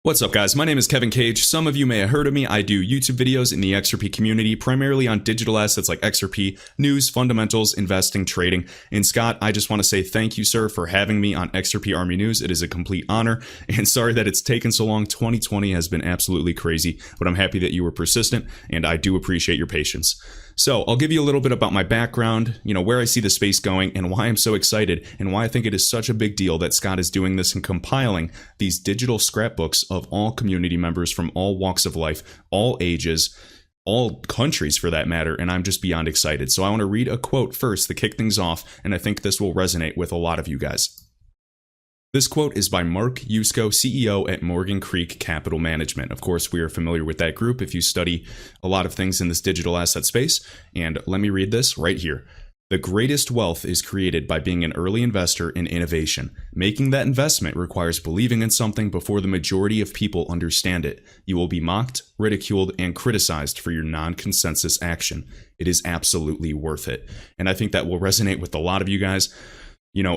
What's up, guys? My name is Kevin Cage. Some of you may have heard of me. I do YouTube videos in the XRP community, primarily on digital assets like XRP, news, fundamentals, investing, trading. And Scott, I just want to say thank you, sir, for having me on XRP Army News. It is a complete honor, and sorry that it's taken so long. 2020 has been absolutely crazy, but I'm happy that you were persistent, and I do appreciate your patience. So I'll give you a little bit about my background, where I see the space going and why I'm so excited and why I think it is such a big deal that Scott is doing this and compiling these digital scrapbooks of all community members from all walks of life, all ages, all countries for that matter, and I'm just beyond excited. So I want to read a quote first to kick things off, and I think this will resonate with a lot of you guys. This quote is by Mark Yusko, CEO at Morgan Creek Capital Management. Of course, we are familiar with that group if you study a lot of things in this digital asset space. And let me read this right here. The greatest wealth is created by being an early investor in innovation. Making that investment requires believing in something before the majority of people understand it. You will be mocked, ridiculed, and criticized for your non-consensus action. It is absolutely worth it. And I think that will resonate with a lot of you guys.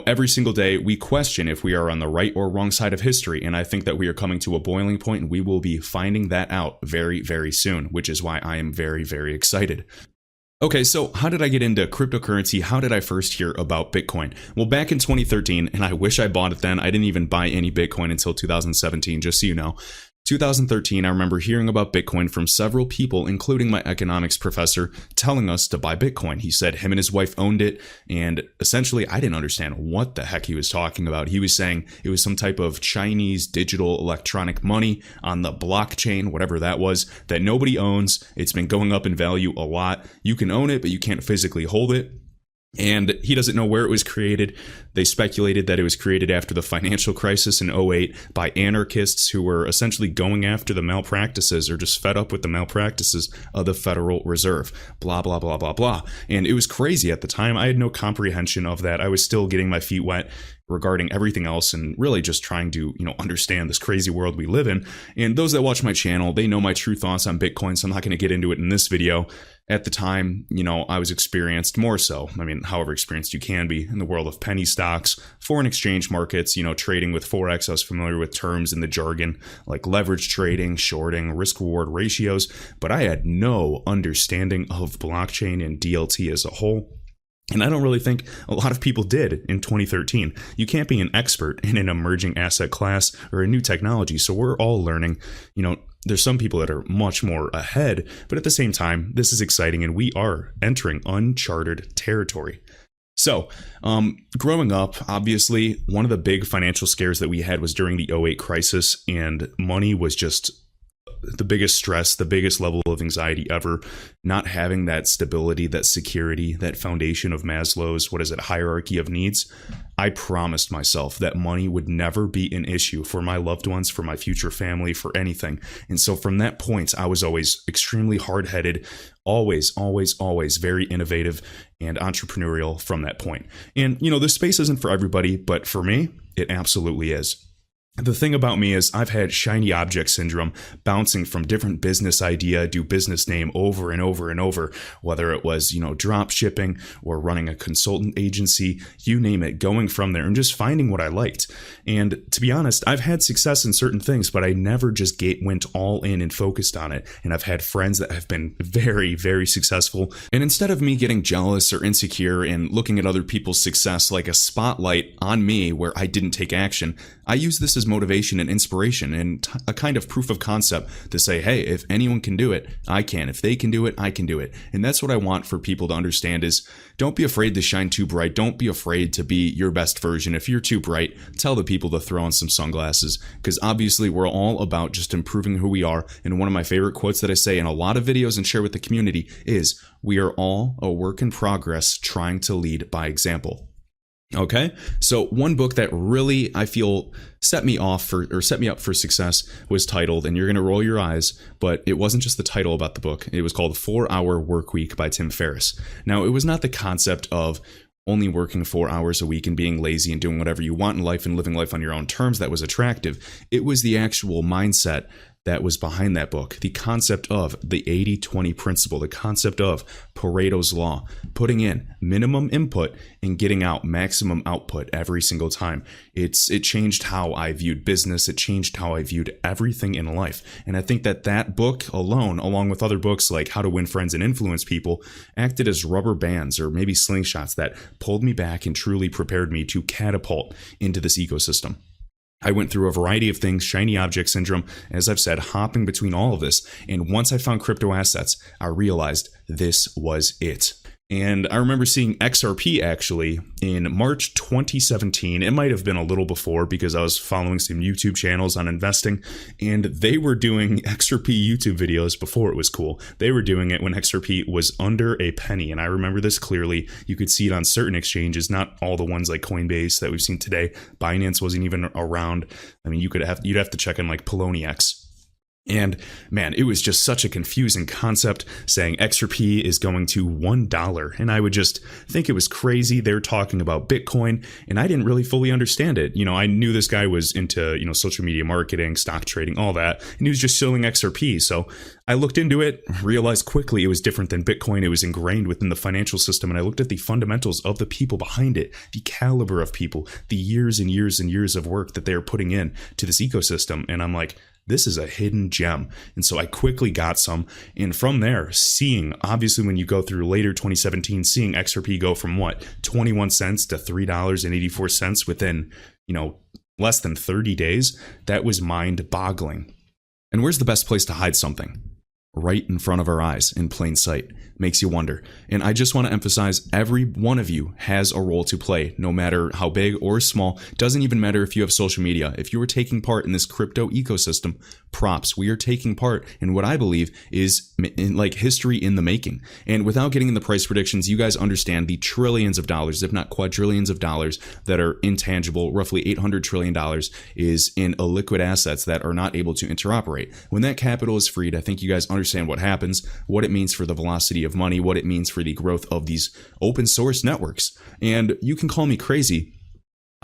Every single day we question if we are on the right or wrong side of history, and I think that we are coming to a boiling point, and we will be finding that out very, very soon, which is why I am very, very excited. Okay, so how did I get into cryptocurrency? How did I first hear about Bitcoin? Well, back in 2013, and I wish I bought it then, I didn't even buy any Bitcoin until 2017, just so you know. 2013, I remember hearing about Bitcoin from several people, including my economics professor, telling us to buy Bitcoin. He said him and his wife owned it, and essentially I didn't understand what the heck he was talking about. He was saying it was some type of Chinese digital electronic money on the blockchain, whatever that was, that nobody owns. It's been going up in value a lot. You can own it, but you can't physically hold it. And he doesn't know where it was created. They speculated that it was created after the financial crisis in 2008 by anarchists who were essentially going after the malpractices or just fed up with the malpractices of the Federal Reserve. Blah, blah, blah, blah, blah. And it was crazy at the time. I had no comprehension of that. I was still getting my feet wet regarding everything else and really just trying to, understand this crazy world we live in. And those that watch my channel, they know my true thoughts on Bitcoin, so I'm not going to get into it in this video. At the time, I was experienced more so. However experienced you can be in the world of penny stocks, foreign exchange markets, trading with Forex. I was familiar with terms in the jargon like leverage trading, shorting, risk-reward ratios, but I had no understanding of blockchain and DLT as a whole. And I don't really think a lot of people did in 2013. You can't be an expert in an emerging asset class or a new technology, so we're all learning. There's some people that are much more ahead, but at the same time, this is exciting and we are entering uncharted territory. So, growing up, obviously, one of the big financial scares that we had was during the 2008 crisis, and money was just the biggest stress, the biggest level of anxiety ever. Not having that stability, that security, that foundation of Maslow's, hierarchy of needs. I promised myself that money would never be an issue for my loved ones, for my future family, for anything. And so from that point, I was always extremely hard-headed, always very innovative and entrepreneurial from that point. And, this space isn't for everybody, but for me, it absolutely is. The thing about me is I've had shiny object syndrome, bouncing from different business idea to business name over and over and over, whether it was, drop shipping or running a consultant agency, you name it, going from there and just finding what I liked. And to be honest, I've had success in certain things, but I never just went all in and focused on it. And I've had friends that have been very, very successful. And instead of me getting jealous or insecure and looking at other people's success like a spotlight on me where I didn't take action, I use this as motivation and inspiration and a kind of proof of concept to say, hey, if anyone can do it, I can. If they can do it, I can do it. And that's what I want for people to understand is don't be afraid to shine too bright. Don't be afraid to be your best version. If you're too bright, tell the people to throw on some sunglasses, because obviously we're all about just improving who we are. And one of my favorite quotes that I say in a lot of videos and share with the community is, we are all a work in progress trying to lead by example. Okay, so one book that really I feel set me up for success was titled, and you're going to roll your eyes, but it wasn't just the title about the book. It was called 4-Hour Workweek by Tim Ferriss. Now, it was not the concept of only working 4 hours a week and being lazy and doing whatever you want in life and living life on your own terms that was attractive. It was the actual mindset that was behind that book. The concept of the 80-20 principle, the concept of Pareto's law, putting in minimum input and getting out maximum output every single time. It changed how I viewed business. It changed how I viewed everything in life. And I think that book alone, along with other books like How to Win Friends and Influence People, acted as rubber bands or maybe slingshots that pulled me back and truly prepared me to catapult into this ecosystem. I went through a variety of things, shiny object syndrome, as I've said, hopping between all of this. And once I found crypto assets, I realized this was it. And I remember seeing XRP actually in March 2017. It might have been a little before because I was following some YouTube channels on investing, and they were doing XRP YouTube videos before it was cool. They were doing it when XRP was under a penny, and I remember this clearly. You could see it on certain exchanges, not all the ones like Coinbase that we've seen today. Binance wasn't even around. I mean, you'd have to check in like Poloniex. And man, it was just such a confusing concept saying XRP is going to $1. And I would just think it was crazy. They're talking about Bitcoin and I didn't really fully understand it. You know, I knew this guy was into, social media marketing, stock trading, all that. And he was just shilling XRP. So I looked into it, realized quickly it was different than Bitcoin. It was ingrained within the financial system. And I looked at the fundamentals of the people behind it, the caliber of people, the years and years and years of work that they're putting in to this ecosystem. And I'm like, this is a hidden gem. And so I quickly got some. And from there, seeing, obviously, when you go through later 2017, seeing XRP go from 21 cents to $3.84 within, less than 30 days, that was mind boggling. And where's the best place to hide something? Right in front of our eyes, in plain sight. Makes you wonder. And I just want to emphasize, every one of you has a role to play, no matter how big or small. Doesn't even matter if you have social media. If you are taking part in this crypto ecosystem, props. We are taking part in what I believe is like history in the making. And without getting in the price predictions, you guys understand the trillions of dollars, if not quadrillions of dollars, that are intangible. Roughly $800 trillion is in illiquid assets that are not able to interoperate. When that capital is freed, I think you guys understand what happens, what it means for the velocity of money, what it means for the growth of these open source networks. And you can call me crazy.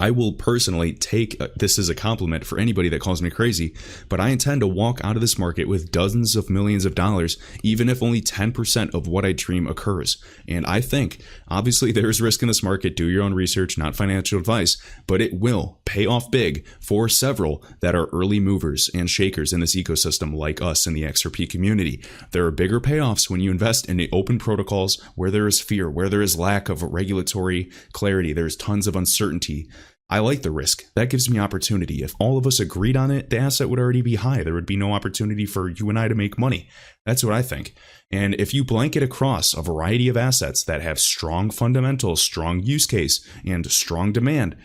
I will personally take this as a compliment for anybody that calls me crazy, but I intend to walk out of this market with dozens of millions of dollars, even if only 10% of what I dream occurs. And I think, obviously, there's risk in this market. Do your own research, not financial advice, but it will pay off big for several that are early movers and shakers in this ecosystem like us in the XRP community. There are bigger payoffs when you invest in the open protocols where there is fear, where there is lack of regulatory clarity, there's tons of uncertainty. I like the risk. That gives me opportunity. If all of us agreed on it, the asset would already be high. There would be no opportunity for you and I to make money. That's what I think. And if you blanket across a variety of assets that have strong fundamentals, strong use case, and strong demand,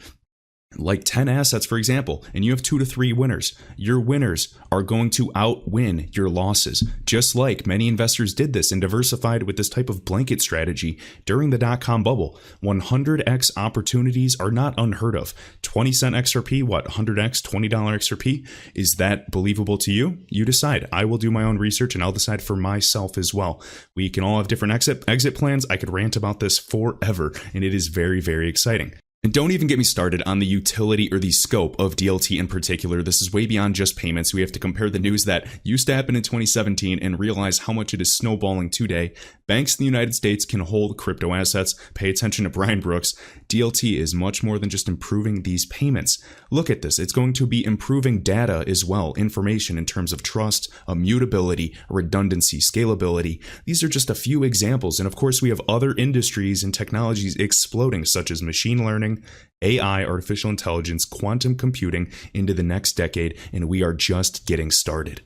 like 10 assets, for example, and you have 2 to 3 winners, your winners are going to outwin your losses. Just like many investors did this and diversified with this type of blanket strategy during the dot-com bubble. 100x opportunities are not unheard of. 20-cent XRP, 100x, $20 XRP? Is that believable to you? You decide. I will do my own research and I'll decide for myself as well. We can all have different exit plans. I could rant about this forever, and it is very, very exciting. And don't even get me started on the utility or the scope of DLT in particular. This is way beyond just payments. We have to compare the news that used to happen in 2017 and realize how much it is snowballing today. Banks in the United States can hold crypto assets. Pay attention to Brian Brooks. DLT is much more than just improving these payments. Look at this. It's going to be improving data as well, information in terms of trust, immutability, redundancy, scalability. These are just a few examples. And of course, we have other industries and technologies exploding, such as machine learning, AI, artificial intelligence, quantum computing into the next decade, and we are just getting started.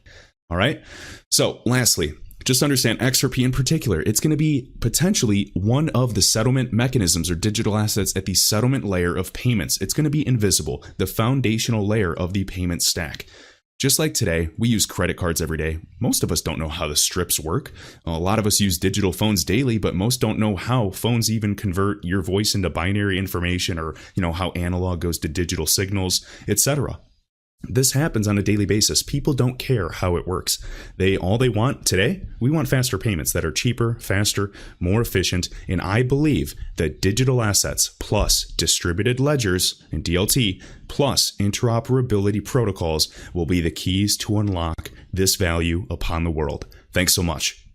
All right. So lastly, just understand XRP in particular, it's going to be potentially one of the settlement mechanisms or digital assets at the settlement layer of payments. It's going to be invisible, the foundational layer of the payment stack. Just like today, we use credit cards every day. Most of us don't know how the strips work. A lot of us use digital phones daily, but most don't know how phones even convert your voice into binary information, or, how analog goes to digital signals, etc. This happens on a daily basis. People don't care how it works. All they want today, we want faster payments that are cheaper, faster, more efficient. And I believe that digital assets plus distributed ledgers and DLT plus interoperability protocols will be the keys to unlock this value upon the world. Thanks so much.